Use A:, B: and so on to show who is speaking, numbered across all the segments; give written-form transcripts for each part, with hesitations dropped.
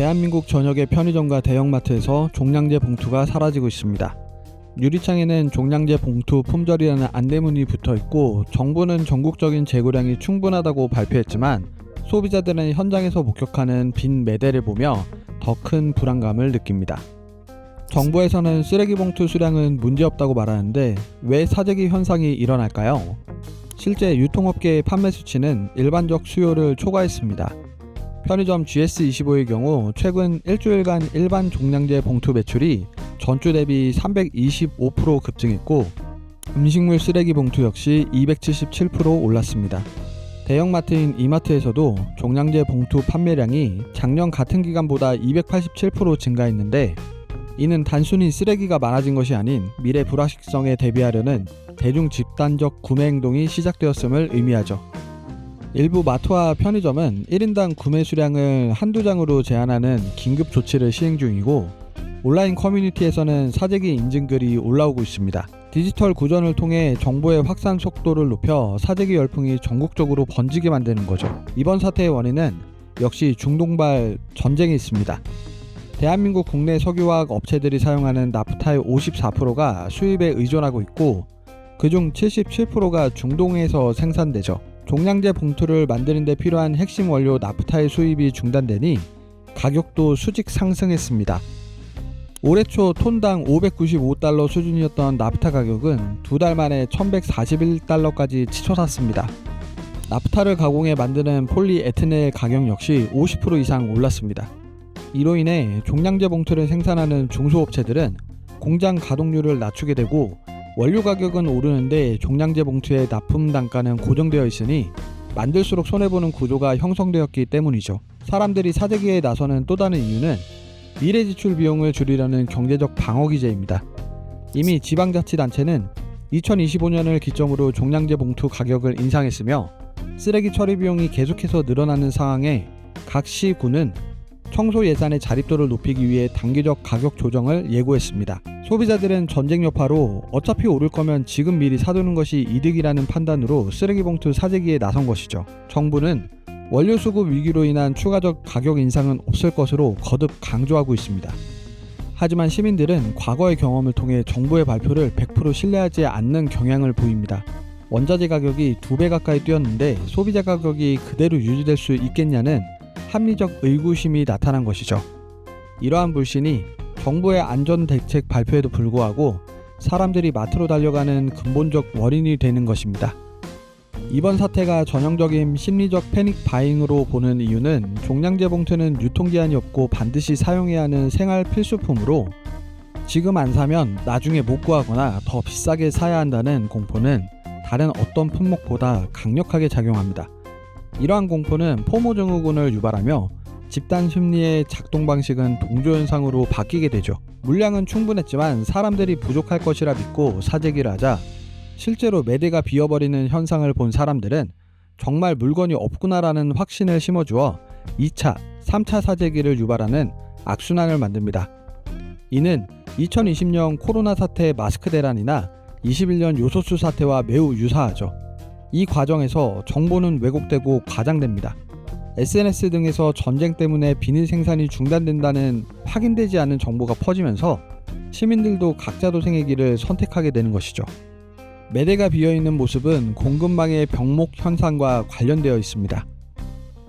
A: 대한민국 전역의 편의점과 대형마트에서 종량제 봉투가 사라지고 있습니다. 유리창에는 종량제 봉투 품절이라는 안내문이 붙어있고 정부는 전국적인 재고량이 충분하다고 발표했지만 소비자들은 현장에서 목격하는 빈 매대를 보며 더 큰 불안감을 느낍니다. 정부에서는 쓰레기 봉투 수량은 문제없다고 말하는데 왜 사재기 현상이 일어날까요? 실제 유통업계의 판매 수치는 일반적 수요를 초과했습니다. 편의점 GS25의 경우 최근 일주일간 일반 종량제 봉투 매출이 전주 대비 325% 급증했고 음식물 쓰레기 봉투 역시 277% 올랐습니다. 대형마트인 이마트에서도 종량제 봉투 판매량이 작년 같은 기간보다 287% 증가했는데 이는 단순히 쓰레기가 많아진 것이 아닌 미래 불확실성에 대비하려는 대중 집단적 구매 행동이 시작되었음을 의미하죠. 일부 마트와 편의점은 1인당 구매 수량을 한두 장으로 제한하는 긴급 조치를 시행 중이고 온라인 커뮤니티에서는 사재기 인증글이 올라오고 있습니다. 디지털 구전을 통해 정보의 확산 속도를 높여 사재기 열풍이 전국적으로 번지게 만드는 거죠. 이번 사태의 원인은 역시 중동발 전쟁이 있습니다. 대한민국 국내 석유화학 업체들이 사용하는 나프타의 54%가 수입에 의존하고 있고 그중 77%가 중동에서 생산되죠. 종량제 봉투를 만드는 데 필요한 핵심 원료 나프타의 수입이 중단되니 가격도 수직 상승했습니다. 올해 초 톤당 595달러 수준이었던 나프타 가격은 두 달 만에 1141달러까지 치솟았습니다. 나프타를 가공해 만드는 폴리에트넬 가격 역시 50% 이상 올랐습니다. 이로 인해 종량제 봉투를 생산하는 중소업체들은 공장 가동률을 낮추게 되고 원료 가격은 오르는데 종량제 봉투의 납품 단가는 고정되어 있으니 만들수록 손해보는 구조가 형성되었기 때문이죠. 사람들이 사재기에 나서는 또 다른 이유는 미래 지출 비용을 줄이려는 경제적 방어 기제입니다. 이미 지방자치단체는 2025년을 기점으로 종량제 봉투 가격을 인상했으며 쓰레기 처리 비용이 계속해서 늘어나는 상황에 각 시군은 청소 예산의 자립도를 높이기 위해 단기적 가격 조정을 예고했습니다. 소비자들은 전쟁 여파로 어차피 오를 거면 지금 미리 사두는 것이 이득이라는 판단으로 쓰레기 봉투 사재기에 나선 것이죠. 정부는 원료 수급 위기로 인한 추가적 가격 인상은 없을 것으로 거듭 강조하고 있습니다. 하지만 시민들은 과거의 경험을 통해 정부의 발표를 100% 신뢰하지 않는 경향을 보입니다. 원자재 가격이 2배 가까이 뛰었는데 소비자 가격이 그대로 유지될 수 있겠냐는 합리적 의구심이 나타난 것이죠. 이러한 불신이 정부의 안전대책 발표에도 불구하고 사람들이 마트로 달려가는 근본적 원인이 되는 것입니다. 이번 사태가 전형적인 심리적 패닉 바잉으로 보는 이유는 종량제 봉투는 유통기한이 없고 반드시 사용해야 하는 생활 필수품으로 지금 안 사면 나중에 못 구하거나 더 비싸게 사야 한다는 공포는 다른 어떤 품목보다 강력하게 작용합니다. 이러한 공포는 포모 증후군을 유발하며 집단 심리의 작동 방식은 동조현상으로 바뀌게 되죠. 물량은 충분했지만 사람들이 부족할 것이라 믿고 사재기를 하자 실제로 매대가 비어버리는 현상을 본 사람들은 정말 물건이 없구나라는 확신을 심어주어 2차, 3차 사재기를 유발하는 악순환을 만듭니다. 이는 2020년 코로나 사태의 마스크 대란이나 21년 요소수 사태와 매우 유사하죠. 이 과정에서 정보는 왜곡되고 과장됩니다. SNS 등에서 전쟁 때문에 비닐 생산이 중단된다는 확인되지 않은 정보가 퍼지면서 시민들도 각자 도생의 길을 선택하게 되는 것이죠. 매대가 비어있는 모습은 공급망의 병목 현상과 관련되어 있습니다.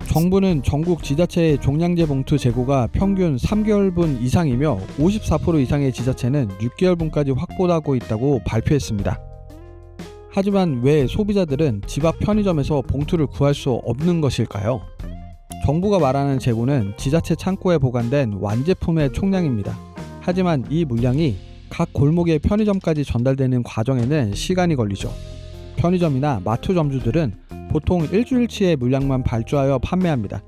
A: 정부는 전국 지자체의 종량제 봉투 재고가 평균 3개월분 이상이며 54% 이상의 지자체는 6개월분까지 확보하고 있다고 발표했습니다. 하지만 왜 소비자들은 집 앞 편의점에서 봉투를 구할 수 없는 것일까요? 정부가 말하는 재고는 지자체 창고에 보관된 완제품의 총량입니다. 하지만 이 물량이 각 골목의 편의점까지 전달되는 과정에는 시간이 걸리죠. 편의점이나 마트 점주들은 보통 일주일치의 물량만 발주하여 판매합니다.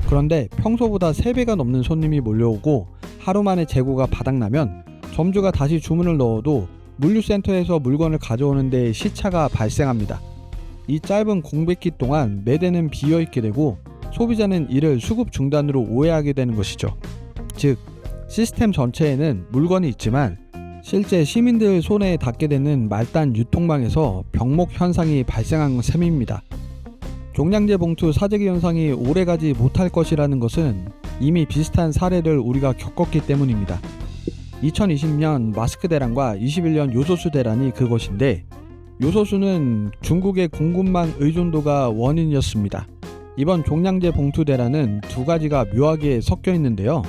A: 그런데 평소보다 3배가 넘는 손님이 몰려오고 하루 만에 재고가 바닥나면 점주가 다시 주문을 넣어도 물류센터에서 물건을 가져오는 데 시차가 발생합니다. 이 짧은 공백기 동안 매대는 비어있게 되고 소비자는 이를 수급 중단으로 오해하게 되는 것이죠. 즉, 시스템 전체에는 물건이 있지만 실제 시민들 손에 닿게 되는 말단 유통망에서 병목 현상이 발생한 셈입니다. 종량제 봉투 사재기 현상이 오래가지 못할 것이라는 것은 이미 비슷한 사례를 우리가 겪었기 때문입니다. 2020년 마스크 대란과 21년 요소수 대란이 그것인데, 요소수는 중국의 공급망 의존도가 원인이었습니다. 이번 종량제 봉투 대란은 두 가지가 묘하게 섞여 있는데요.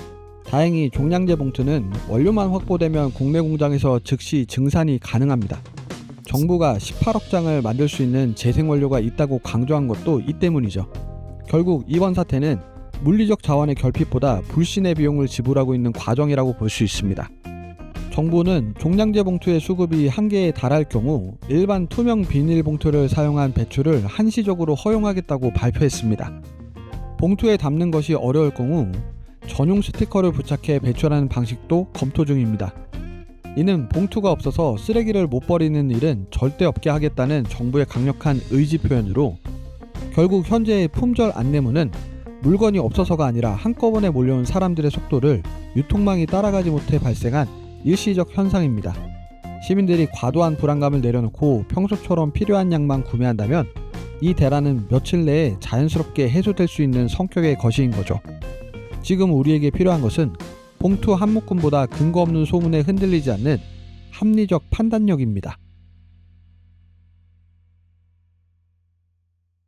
A: 다행히 종량제 봉투는 원료만 확보되면 국내 공장에서 즉시 증산이 가능합니다. 정부가 18억 장을 만들 수 있는 재생원료가 있다고 강조한 것도 이 때문이죠. 결국 이번 사태는 물리적 자원의 결핍보다 불신의 비용을 지불하고 있는 과정이라고 볼 수 있습니다. 정부는 종량제 봉투의 수급이 한계에 달할 경우 일반 투명 비닐봉투를 사용한 배출을 한시적으로 허용하겠다고 발표했습니다. 봉투에 담는 것이 어려울 경우 전용 스티커를 부착해 배출하는 방식도 검토 중입니다. 이는 봉투가 없어서 쓰레기를 못 버리는 일은 절대 없게 하겠다는 정부의 강력한 의지 표현으로, 결국 현재의 품절 안내문은 물건이 없어서가 아니라 한꺼번에 몰려온 사람들의 속도를 유통망이 따라가지 못해 발생한 일시적 현상입니다. 시민들이 과도한 불안감을 내려놓고 평소처럼 필요한 양만 구매한다면 이 대란은 며칠 내에 자연스럽게 해소될 수 있는 성격의 것인 거죠. 지금 우리에게 필요한 것은 봉투 한 묶음보다 근거 없는 소문에 흔들리지 않는 합리적 판단력입니다.